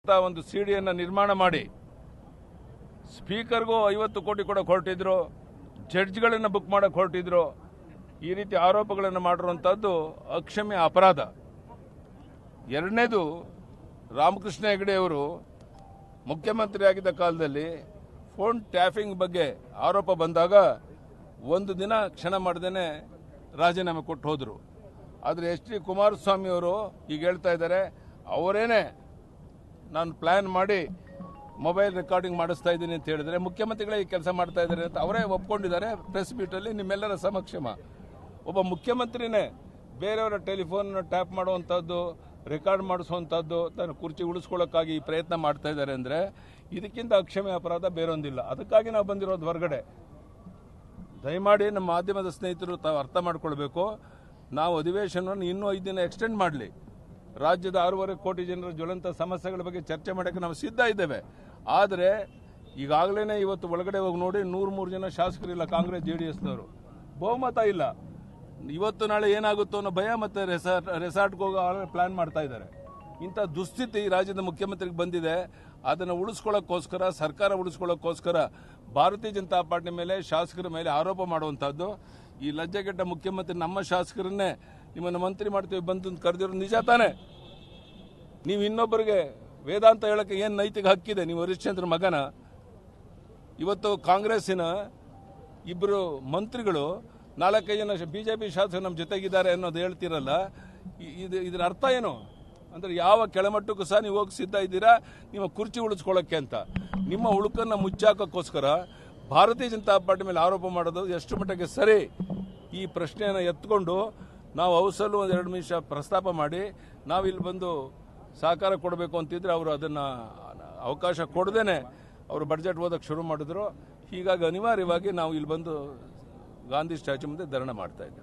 ಅಂತ ಒಂದು ಸಿಡಿಯನ್ನು ನಿರ್ಮಾಣ ಮಾಡಿ ಸ್ಪೀಕರ್ಗೂ 50 ಕೋಟಿ ಕೊಡೋಕೆ ಹೊರಟಿದ್ರು, ಜಡ್ಜ್ಗಳನ್ನು ಬುಕ್ ಮಾಡೋಕೆ ಹೊರಟಿದ್ರು. ಈ ರೀತಿ ಆರೋಪಗಳನ್ನು ಮಾಡಿರುವಂಥದ್ದು ಅಕ್ಷಮ್ಯ ಅಪರಾಧ. ಎರಡನೇದು, ರಾಮಕೃಷ್ಣ ಹೆಗಡೆ ಅವರು ಮುಖ್ಯಮಂತ್ರಿ ಆಗಿದ್ದ ಕಾಲದಲ್ಲಿ ಫೋನ್ ಟ್ಯಾಪಿಂಗ್ ಬಗ್ಗೆ ಆರೋಪ ಬಂದಾಗ ಒಂದು ದಿನ ಕ್ಷಣ ಮಾಡದೇನೆ ರಾಜೀನಾಮೆ ಕೊಟ್ಟು ಹೋದರು. ಆದರೆ ಎಚ್ ಡಿ ಕುಮಾರಸ್ವಾಮಿ ಅವರು ಈಗ ಹೇಳ್ತಾ ಇದ್ದಾರೆ, ಅವರೇನೆ ನಾನು ಪ್ಲಾನ್ ಮಾಡಿ ಮೊಬೈಲ್ ರೆಕಾರ್ಡಿಂಗ್ ಮಾಡಿಸ್ತಾ ಇದ್ದೀನಿ ಅಂತ ಹೇಳಿದರೆ ಮುಖ್ಯಮಂತ್ರಿಗಳೇ ಈ ಕೆಲಸ ಮಾಡ್ತಾ ಇದ್ದಾರೆ ಅಂತ ಅವರೇ ಒಪ್ಕೊಂಡಿದ್ದಾರೆ ಪ್ರೆಸ್ ಮೀಟಲ್ಲಿ ನಿಮ್ಮೆಲ್ಲರ ಸಮಕ್ಷಮ. ಒಬ್ಬ ಮುಖ್ಯಮಂತ್ರಿನೇ ಬೇರೆಯವರ ಟೆಲಿಫೋನ್ ಟ್ಯಾಪ್ ಮಾಡುವಂಥದ್ದು, ರೆಕಾರ್ಡ್ ಮಾಡಿಸುವಂಥದ್ದು, ತನ್ನ ಕುರ್ಚಿ ಉಳಿಸ್ಕೊಳ್ಳೋಕ್ಕಾಗಿ ಈ ಪ್ರಯತ್ನ ಮಾಡ್ತಾ ಇದ್ದಾರೆ ಅಂದರೆ ಇದಕ್ಕಿಂತ ಅಕ್ಷಮ್ಯ ಅಪರಾಧ ಬೇರೊಂದಿಲ್ಲ. ಅದಕ್ಕಾಗಿ ನಾವು ಬಂದಿರೋದು ಹೊರಗಡೆ. ದಯಮಾಡಿ ನಮ್ಮ ಮಾಧ್ಯಮದ ಸ್ನೇಹಿತರು ತಾವು ಅರ್ಥ ಮಾಡ್ಕೊಳ್ಬೇಕು. ನಾವು ಅಧಿವೇಶನವನ್ನು ಇನ್ನೂ 5 ದಿನ ಎಕ್ಸ್ಟೆಂಡ್ ಮಾಡಲಿ. ರಾಜ್ಯದ 6.5 ಕೋಟಿ ಜನರ ಜ್ವಲಂತ ಸಮಸ್ಯೆಗಳ ಬಗ್ಗೆ ಚರ್ಚೆ ಮಾಡೋಕ್ಕೆ ನಾವು ಸಿದ್ಧ ಇದ್ದೇವೆ. ಆದರೆ ಈಗಾಗಲೇ ಇವತ್ತು ಒಳಗಡೆ ಹೋಗಿ ನೋಡಿ 103 ಜನ ಶಾಸಕರಿಲ್ಲ, ಕಾಂಗ್ರೆಸ್ JDSನವರು. ಬಹುಮತ ಇಲ್ಲ. ಇವತ್ತು ನಾಳೆ ಏನಾಗುತ್ತೋ ಅನ್ನೋ ಭಯ ಮತ್ತು ರೆಸಾರ್ಟ್ಗೆ ಹೋಗೋ ಪ್ಲಾನ್ ಮಾಡ್ತಾ ಇದ್ದಾರೆ. ಇಂಥ ದುಸ್ಥಿತಿ ರಾಜ್ಯದ ಮುಖ್ಯಮಂತ್ರಿಗೆ ಬಂದಿದೆ. ಅದನ್ನು ಉಳಿಸ್ಕೊಳ್ಳೋಕ್ಕೋಸ್ಕರ, ಸರ್ಕಾರ ಉಳಿಸ್ಕೊಳ್ಳೋಕ್ಕೋಸ್ಕರ ಭಾರತೀಯ ಜನತಾ ಪಾರ್ಟಿ ಮೇಲೆ, ಶಾಸಕರ ಮೇಲೆ ಆರೋಪ ಮಾಡುವಂಥದ್ದು. ಈ ಲಜ್ಜೆಗೆಟ್ಟ ಮುಖ್ಯಮಂತ್ರಿ ನಮ್ಮ ಶಾಸಕರನ್ನೇ ನಿಮ್ಮನ್ನು ಮಂತ್ರಿ ಮಾಡ್ತೀವಿ ಬಂದು ಕರೆದಿರೋ ನಿಜ ತಾನೇ? ನೀವು ಇನ್ನೊಬ್ಬರಿಗೆ ವೇದಾಂತ ಹೇಳೋಕ್ಕೆ ಏನು ನೈತಿಕ ಹಕ್ಕಿದೆ? ನೀವು ಹರಿಶ್ಚಂದ್ರ ಮಗನ? ಇವತ್ತು ಕಾಂಗ್ರೆಸ್ಸಿನ 2 ಮಂತ್ರಿಗಳು 4-5 ಜನ BJP ಶಾಸಕರು ನಮ್ಮ ಜೊತೆಗಿದ್ದಾರೆ ಅನ್ನೋದು ಹೇಳ್ತಿರಲ್ಲ, ಇದರ ಅರ್ಥ ಏನು? ಅಂದರೆ ಯಾವ ಕೆಳಮಟ್ಟಕ್ಕೂ ಸಹ ನೀವು ಹೋಗಿ ಸಿದ್ಧ ಇದ್ದೀರಾ ನಿಮ್ಮ ಕುರ್ಚಿ ಉಳಿಸ್ಕೊಳ್ಳೋಕ್ಕೆ ಅಂತ. ನಿಮ್ಮ ಹುಳುಕನ್ನು ಮುಚ್ಚಾಕೋಕ್ಕೋಸ್ಕರ ಭಾರತೀಯ ಜನತಾ ಪಾರ್ಟಿ ಮೇಲೆ ಆರೋಪ ಮಾಡೋದು ಎಷ್ಟು ಮಟ್ಟಿಗೆ ಸರಿ? ಈ ಪ್ರಶ್ನೆಯನ್ನು ಎತ್ಕೊಂಡು ನಾವು ಹೌಸಲ್ಲೂ 2 ನಿಮಿಷ ಪ್ರಸ್ತಾಪ ಮಾಡಿ ನಾವು ಇಲ್ಲಿ ಬಂದು ಸಹಕಾರ ಕೊಡಬೇಕು ಅಂತಿದ್ರೆ ಅವರು ಅದನ್ನು ಅವಕಾಶ ಕೊಡದೇನೆ ಅವರು ಬಡ್ಜೆಟ್ ಓದಕ್ಕೆ ಶುರು ಮಾಡಿದ್ರು. ಹೀಗಾಗಿ ಅನಿವಾರ್ಯವಾಗಿ ನಾವು ಇಲ್ಲಿ ಬಂದು ಗಾಂಧಿ ಸ್ಟ್ಯಾಚ್ಯೂ ಮುಂದೆ ಧರಣಿ ಮಾಡ್ತಾ ಇದ್ದೇವೆ.